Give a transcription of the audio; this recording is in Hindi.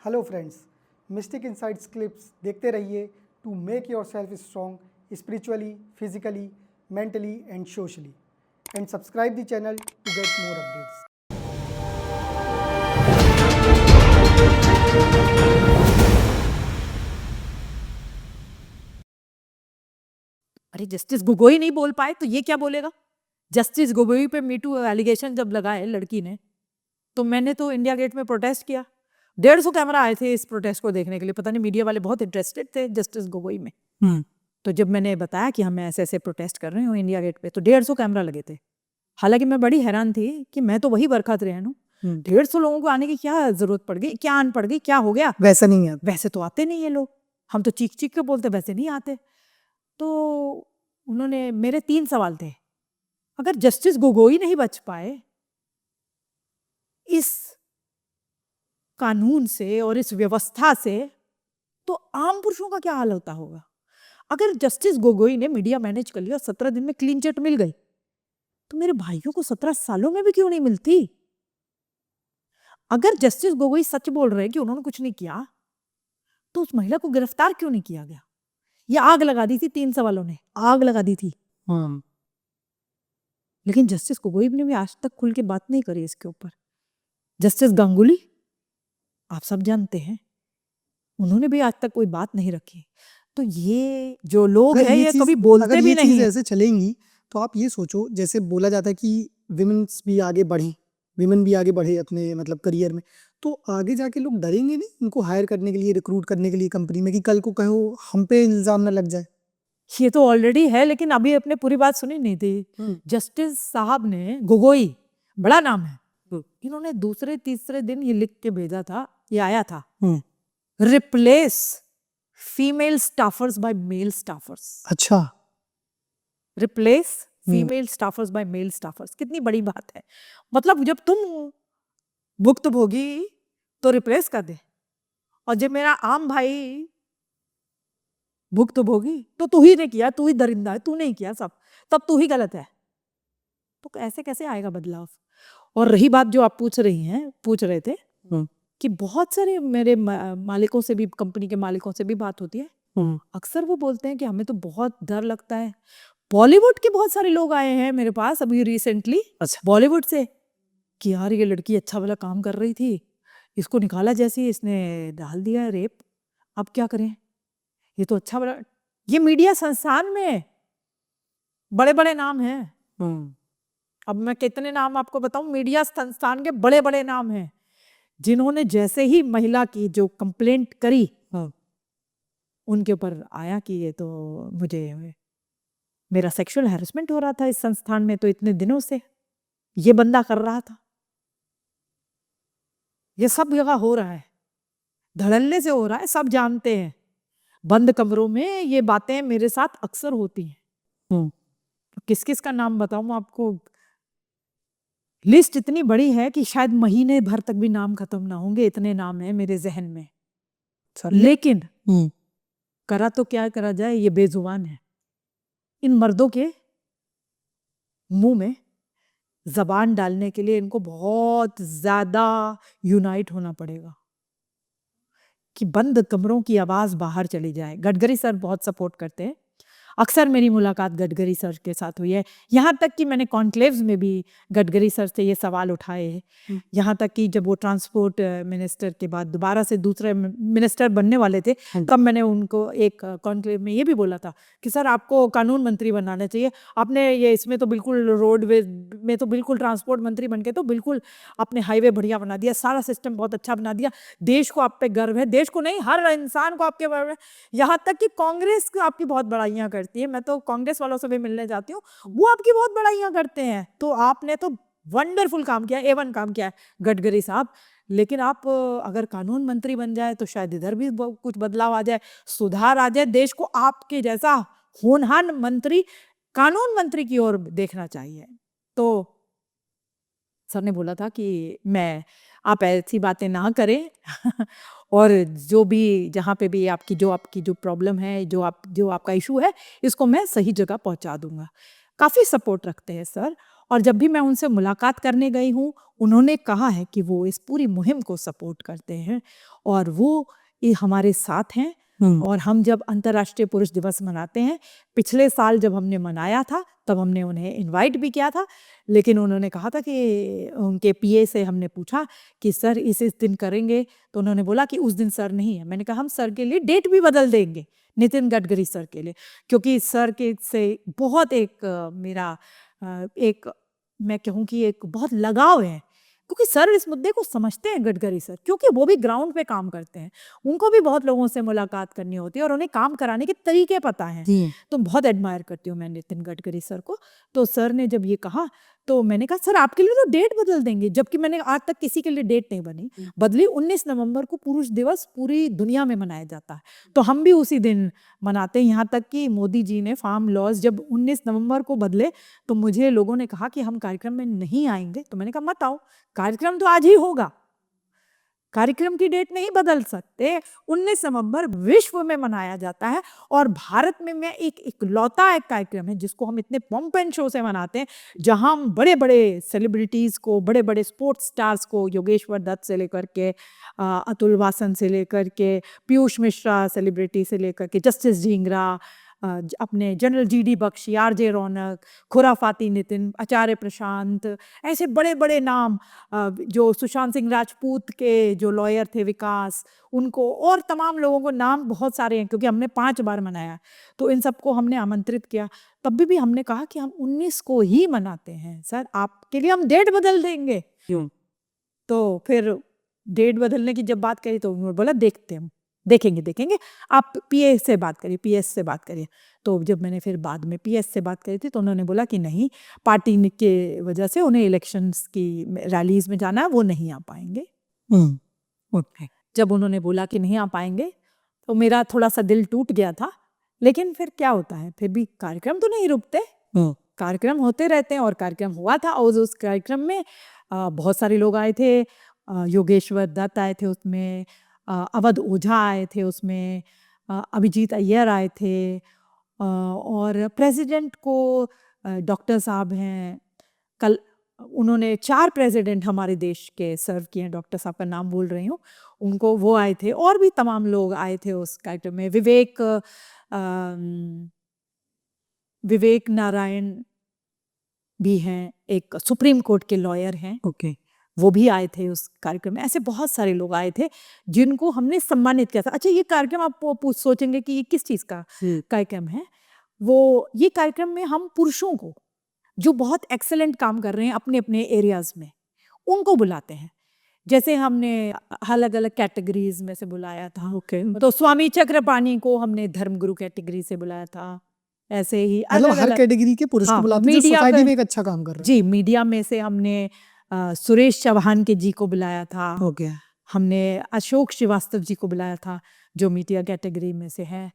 Hello friends, mystic insights clips देखते रहिए to make your self strong spiritually, physically, mentally and socially, and subscribe the channel to get more updates. अरे जस्टिस गोगोई नहीं बोल पाए तो ये क्या बोलेगा। जस्टिस गोगोई पे मीटू एलिगेशन जब लगाए लड़की ने, तो मैंने तो इंडिया गेट में प्रोटेस्ट किया। 150 कैमरा आए थे इस प्रोटेस्ट को देखने के लिए। पता नहीं मीडिया वाले बहुत इंटरेस्टेड थे जस्टिस गोगोई में। तो जब मैंने बताया कि हम ऐसे ऐसे प्रोटेस्ट कर रहे हो इंडिया गेट पे, तो 150 कैमरा लगे थे। हालांकि मैं बड़ी हैरान थी कि मैं तो वही बरखत रहन हूँ, 150 लोगों को आने की क्या जरूरत पड़ गई, क्या आन पड़ गई, क्या हो गया। वैसा नहीं है, वैसे तो आते नहीं है लोग, हम तो चीख चीख के बोलते, वैसे नहीं आते। तो उन्होंने, मेरे 3 सवाल थे। अगर जस्टिस गोगोई नहीं बच पाए इस कानून से और इस व्यवस्था से, तो आम पुरुषों का क्या हाल होता होगा। अगर जस्टिस गोगोई ने मीडिया मैनेज कर लिया, 17 दिन में क्लीन चिट मिल गई, तो मेरे भाइयों को 17 सालों में भी क्यों नहीं मिलती। अगर जस्टिस गोगोई सच बोल रहे कि उन्होंने कुछ नहीं किया, तो उस महिला को गिरफ्तार क्यों नहीं किया गया। ये आग लगा दी थी 3 सवालों ने, आग लगा दी थी। लेकिन जस्टिस गोगोई ने भी आज तक खुल के बात नहीं करी इसके ऊपर। जस्टिस गांगुली, आप सब जानते हैं, उन्होंने भी आज तक कोई बात नहीं रखी। तो ये जो लोग हैं ये कभी बोलते भी नहीं है। ऐसे चलेंगी तो आप ये सोचो, जैसे बोला जाता है कि विमेन्स भी आगे बढ़ें, विमेन भी आगे बढ़े अपने मतलब करियर में, तो आगे जाके लोग डरेंगे नहीं उनको हायर करने के लिए, रिक्रूट करने के लिए कंपनी में, कि कल को कहो हम पे इल्जाम ना लग जाए। ये तो ऑलरेडी है, लेकिन अभी अपने पूरी बात सुनी नहीं थी। जस्टिस साहब ने, गोगोई बड़ा नाम है, इन्होंने दूसरे तीसरे दिन ये लिख के भेजा था, ये आया था, रिप्लेस फीमेल स्टाफर्स बाय मेल स्टाफर्स। अच्छा, रिप्लेस फीमेल स्टाफर्स बाय मेल स्टाफर्स, कितनी बड़ी बात है। मतलब जब तुम भुक्तभोगी तो रिप्लेस कर दे, और जब मेरा आम भाई भुक्तभोगी तो तू ही ने किया, तू ही दरिंदा है, तू नहीं किया सब, तब तू ही गलत है। तो ऐसे कैसे आएगा बदलाव। और रही बात जो आप पूछ रहे थे कि बहुत सारे मेरे मालिकों से भी, कंपनी के मालिकों से भी बात होती है। अक्सर वो बोलते हैं कि हमें तो बहुत डर लगता है। बॉलीवुड के बहुत सारे लोग आए हैं मेरे पास अभी रिसेंटली, बॉलीवुड से, कि यार ये लड़की अच्छा वाला काम कर रही थी, इसको निकाला जैसे इसने डाल दिया रेप, अब क्या करें। ये तो अच्छा वाला, ये मीडिया संस्थान में बड़े बड़े नाम हैं। अब मैं कितने नाम आपको बताऊं, मीडिया संस्थान के बड़े बड़े नाम हैं, जिन्होंने जैसे ही महिला की जो कंप्लेंट करी, उनके ऊपर आया कि ये तो मुझे, मेरा सेक्सुअल हैरेसमेंट हो रहा था इस संस्थान में, तो इतने दिनों से ये बंदा कर रहा था। ये सब जगह हो रहा है, धड़ल्ले से हो रहा है, सब जानते हैं। बंद कमरों में ये बातें मेरे साथ अक्सर होती हैं। तो किस किस का नाम बताऊं आपको, लिस्ट इतनी बड़ी है कि शायद महीने भर तक भी नाम खत्म ना होंगे, इतने नाम हैं मेरे जहन में। लेकिन करा तो क्या करा जाए, ये बेजुबान है। इन मर्दों के मुंह में जबान डालने के लिए इनको बहुत ज्यादा यूनाइट होना पड़ेगा कि बंद कमरों की आवाज बाहर चली जाए। गडकरी सर बहुत सपोर्ट करते हैं, अक्सर मेरी मुलाकात गडकरी सर के साथ हुई है। यहाँ तक कि मैंने कॉन्क्लेव्स में भी गडकरी सर से ये सवाल उठाए हैं। यहाँ तक कि जब वो ट्रांसपोर्ट मिनिस्टर के बाद दोबारा से दूसरे मिनिस्टर बनने वाले थे, तब मैंने उनको एक कॉन्क्लेव में ये भी बोला था कि सर आपको कानून मंत्री बनाना चाहिए। आपने ये इसमें तो बिल्कुल रोडवेज में तो बिल्कुल ट्रांसपोर्ट मंत्री बन के तो बिल्कुल आपने हाईवे बढ़िया बना दिया, सारा सिस्टम बहुत अच्छा बना दिया, देश को आप पे गर्व है। देश को नहीं, हर इंसान को आपके बारे में। यहाँ तक कि कांग्रेस आपकी बहुत बड़ाइयाँ करती है, मैं तो कांग्रेस वालों से भी मिलने जाती हूँ, वो आपकी बहुत बड़ाइयाँ करते हैं। तो आपने तो वंडरफुल काम किया, A1 काम किया है गडकरी साहब। लेकिन आप अगर कानून मंत्री बन जाए तो शायद इधर भी कुछ बदलाव आ जाए, सुधार आ जाए। देश को आपके जैसा होनहार मंत्री, कानून मंत्री की ओर देखना चाहिए। तो सर ने बोला था कि आप ऐसी बातें ना करें और जो भी, जहाँ पे भी आपकी जो प्रॉब्लम है, जो आपका इशू है, इसको मैं सही जगह पहुँचा दूंगा। काफ़ी सपोर्ट रखते हैं सर। और जब भी मैं उनसे मुलाकात करने गई हूँ, उन्होंने कहा है कि वो इस पूरी मुहिम को सपोर्ट करते हैं और वो ये हमारे साथ हैं। और हम जब अंतर्राष्ट्रीय पुरुष दिवस मनाते हैं, पिछले साल जब हमने मनाया था तब हमने उन्हें इनवाइट भी किया था, लेकिन उन्होंने कहा था कि उनके पीए से हमने पूछा कि सर इस दिन करेंगे, तो उन्होंने बोला कि उस दिन सर नहीं है। मैंने कहा हम सर के लिए डेट भी बदल देंगे, नितिन गडकरी सर के लिए, क्योंकि सर के से बहुत मेरा एक मैं कहूँ कि एक बहुत लगाव है, क्योंकि सर इस मुद्दे को समझते हैं, गडकरी सर, क्योंकि वो भी ग्राउंड पे काम करते हैं, उनको भी बहुत लोगों से मुलाकात करनी होती है और उन्हें काम कराने के तरीके पता हैं। तो बहुत एडमायर करती हूँ मैं नितिन गडकरी सर को। तो सर ने जब ये कहा तो मैंने कहा सर आपके लिए तो डेट बदल देंगे, जबकि मैंने आज तक किसी के लिए डेट नहीं बदली। 19 नवंबर को पुरुष दिवस पूरी दुनिया में मनाया जाता है, तो हम भी उसी दिन मनाते हैं। यहाँ तक कि मोदी जी ने फार्म लॉज जब 19 नवंबर को बदले तो मुझे लोगों ने कहा कि हम कार्यक्रम में नहीं आएंगे, तो मैंने कहा मत आओ, कार्यक्रम तो आज ही होगा, कार्यक्रम की डेट नहीं बदल सकते। 19 नवंबर विश्व में मनाया जाता है और भारत में मैं एक इकलौता एक कार्यक्रम है जिसको हम इतने पॉम्प एंड शो से मनाते हैं, जहां हम बड़े बड़े सेलिब्रिटीज को, बड़े बड़े स्पोर्ट्स स्टार्स को, योगेश्वर दत्त से लेकर के अतुल वासन से लेकर के पीयूष मिश्रा सेलिब्रिटी से लेकर के जस्टिस ढींगरा, अपने जनरल जीडी बख्शी, आरजे रौनक, खुराफाती नितिन, आचार्य प्रशांत, ऐसे बड़े बड़े नाम, जो सुशांत सिंह राजपूत के जो लॉयर थे विकास, उनको, और तमाम लोगों को, नाम बहुत सारे हैं क्योंकि हमने 5 बार मनाया, तो इन सबको हमने आमंत्रित किया। तब भी हमने कहा कि हम 19 को ही मनाते हैं सर, आपके लिए हम डेट बदल देंगे। क्यों? तो फिर डेट बदलने की जब बात करी तो उन्होंने बोला देखेंगे, आप पीए से बात करिए, पीएस से बात करिए। तो जब मैंने फिर बाद में पीएस से बात करी थी तो उन्होंने बोला कि नहीं, पार्टी के वजह से उन्हें इलेक्शंस की रैलीज में जाना है, वो नहीं आ पाएंगे। ओके। जब उन्होंने बोला कि नहीं आ पाएंगे तो मेरा थोड़ा सा दिल टूट गया था, लेकिन फिर क्या होता है, फिर भी कार्यक्रम तो नहीं रुकते, कार्यक्रम होते रहते हैं। और कार्यक्रम हुआ था और उस कार्यक्रम में बहुत सारे लोग आए थे, योगेश्वर दत्त आए थे उसमें, अवध ओझा आए थे उसमें, अभिजीत अय्यर आए थे, और प्रेसिडेंट को डॉक्टर साहब हैं, कल उन्होंने 4 प्रेसिडेंट हमारे देश के सर्व किए हैं, डॉक्टर साहब का नाम भूल रही हूँ उनको, वो आए थे, और भी तमाम लोग आए थे उस कार्यक्रम में। विवेक नारायण भी हैं, एक सुप्रीम कोर्ट के लॉयर हैं, ओके। वो भी आए थे उस कार्यक्रम में। ऐसे बहुत सारे लोग आए थे जिनको हमने सम्मानित किया था। अच्छा, ये कार्यक्रम आप सोचेंगे कि ये किस चीज़ का कार्यक्रम है, वो ये कार्यक्रम में हम पुरुषों को जो बहुत एक्सेलेंट काम कर रहे हैं अपने अपने एरियाज में, उनको बुलाते हैं। जैसे हमने अलग अलग कैटेगरीज में से बुलाया था। ओके। तो स्वामी चक्रपाणी को हमने धर्मगुरु कैटेगरी से बुलाया था। ऐसे ही मतलब हर अलग-अलग, कैटेगरी के पुरुष को हाँ, बुलाते हैं जो मीडिया सोसाइटी पे- में एक अच्छा काम कर रहे जी, मीडिया में से हमने सुरेश चौहान के जी को बुलाया था, हो गया। हमने अशोक श्रीवास्तव जी को बुलाया था जो मीडिया कैटेगरी में से हैं।